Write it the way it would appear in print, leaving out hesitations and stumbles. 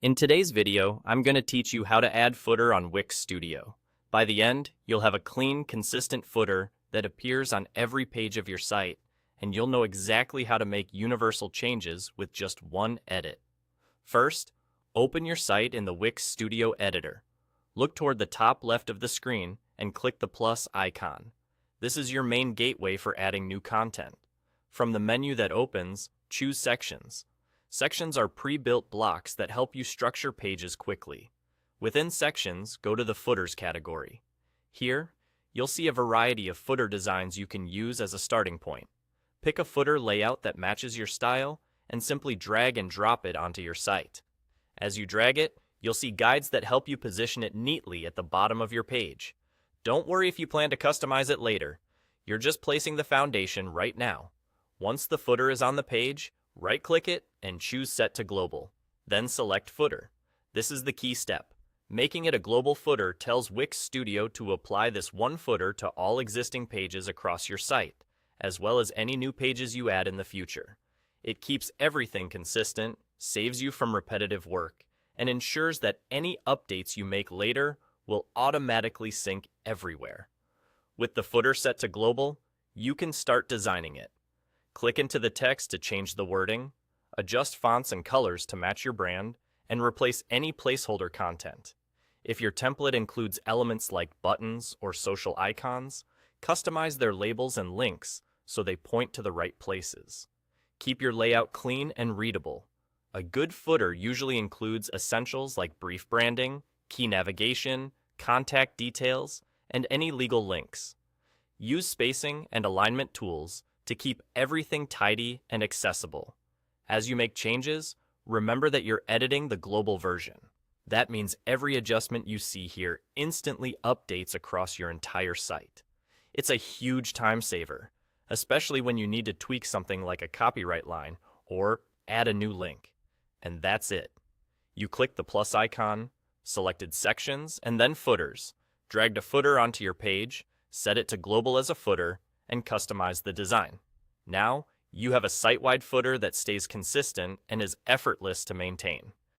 In today's video, I'm going to teach you how to add footer on Wix Studio. By the end, you'll have a clean, consistent footer that appears on every page of your site, and you'll know exactly how to make universal changes with just one edit. First, open your site in the Wix Studio editor. Look toward the top left of the screen and click the plus icon. This is your main gateway for adding new content. From the menu that opens, choose Sections. Sections are pre-built blocks that help you structure pages quickly. Within Sections, go to the Footers category. Here, you'll see a variety of footer designs you can use as a starting point. Pick a footer layout that matches your style and simply drag and drop it onto your site. As you drag it, you'll see guides that help you position it neatly at the bottom of your page. Don't worry if you plan to customize it later. You're just placing the foundation right now. Once the footer is on the page, right-click it and choose Set to Global. Then select Footer. This is the key step. Making it a global footer tells Wix Studio to apply this one footer to all existing pages across your site, as well as any new pages you add in the future. It keeps everything consistent, saves you from repetitive work, and ensures that any updates you make later will automatically sync everywhere. With the footer set to global, you can start designing it. Click into the text to change the wording, adjust fonts and colors to match your brand, and replace any placeholder content. If your template includes elements like buttons or social icons, customize their labels and links so they point to the right places. Keep your layout clean and readable. A good footer usually includes essentials like brief branding, key navigation, contact details, and any legal links. Use spacing and alignment tools to keep everything tidy and accessible. As you make changes, remember that you're editing the global version. That means every adjustment you see here instantly updates across your entire site. It's a huge time saver, especially when you need to tweak something like a copyright line or add a new link. And that's it. You click the plus icon, selected Sections, and then Footers. Dragged a footer onto your page, set it to global as a footer, and customize the design. Now, you have a site-wide footer that stays consistent and is effortless to maintain.